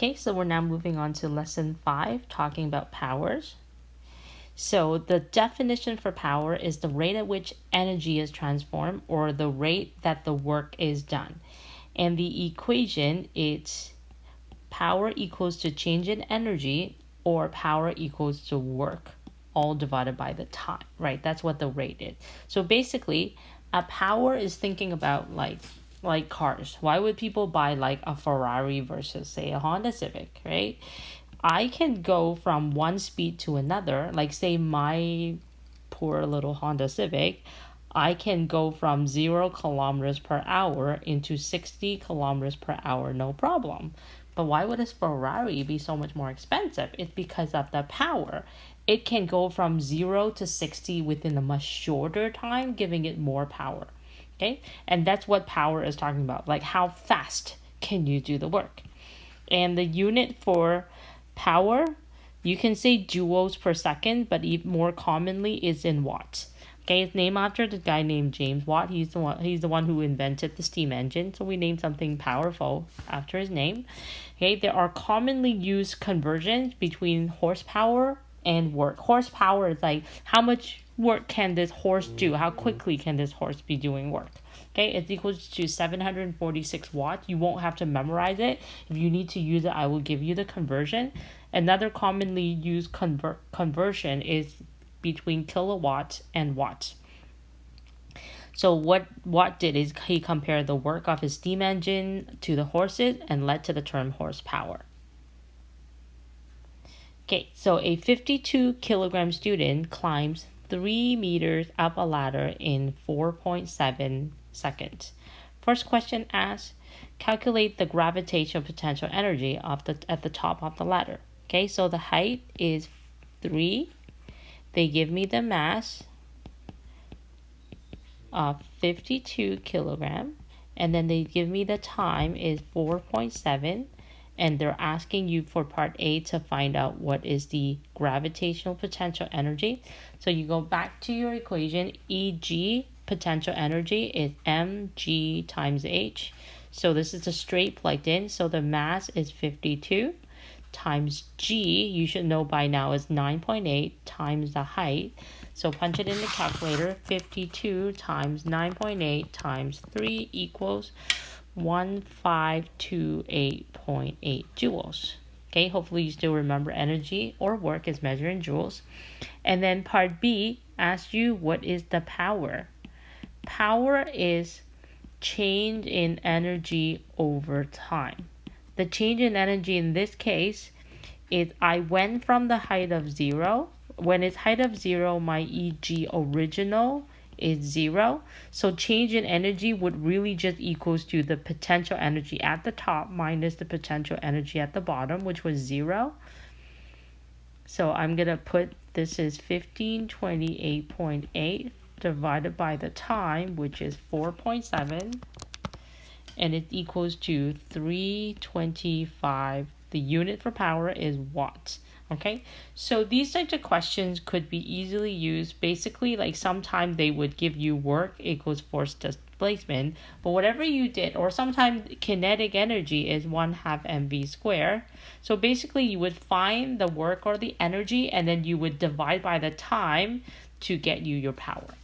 Okay, so we're now moving on to lesson 5, talking about powers. So the definition for power is the rate at which energy is transformed, or the rate that the work is done. And the equation is power equals to change in energy, or power equals to work, all divided by the time, right? That's what the rate is. So basically, a power is thinking about like cars. Why would people buy like a Ferrari versus say a Honda Civic, right? I can go from one speed to another, like say my poor little Honda Civic, I can go from 0 kilometers per hour into 60 kilometers per hour, no problem. But why would this Ferrari be so much more expensive? It's because of the power. It can go from 0 to 60 within a much shorter time, giving it more power. Okay? And that's what power is talking about. Like, how fast can you do the work? And the unit for power, you can say joules per second, but more commonly is in watts. Okay, it's named after the guy named James Watt. He's the one who invented the steam engine. So we named something powerful after his name. Okay, there are commonly used conversions between horsepower and work. Horsepower is like how much work can this horse do? How quickly can this horse be doing work? Okay, it's equals to 746 watts. You won't have to memorize it. If you need to use it, I will give you the conversion. Another commonly used conversion is between kilowatts and watts. So what Watt did is he compared the work of his steam engine to the horses and led to the term horsepower. Okay, so a 52 kilogram student climbs 3 meters up a ladder in 4.7 seconds. First question asks, calculate the gravitational potential energy at the top of the ladder. Okay, so the height is 3. They give me the mass of 52 kilogram, and then they give me the time is 4.7, and they're asking you for part A to find out what is the gravitational potential energy. So you go back to your equation, EG potential energy is mg times h. So this is a straight plugged in, so the mass is 52 times g, you should know by now, is 9.8 times the height. So punch it in the calculator. 52 times 9.8 times 3 equals 1528.8 joules. Okay, hopefully you still remember energy or work is measured in joules. And then part B asks you, what is the power? Power is change in energy over time. The change in energy in this case is I went from the height of 0. When it's height of 0, my EG original is 0. So change in energy would really just equals to the potential energy at the top minus the potential energy at the bottom, which was 0. So I'm going to put this is 1528.8 divided by the time, which is 4.7. And it equals to 325. The unit for power is watts. Okay, so these types of questions could be easily used. Basically, like sometimes they would give you work equals force displacement, but whatever you did, or sometimes kinetic energy is 1/2 mv squared. So basically, you would find the work or the energy, and then you would divide by the time to get you your power.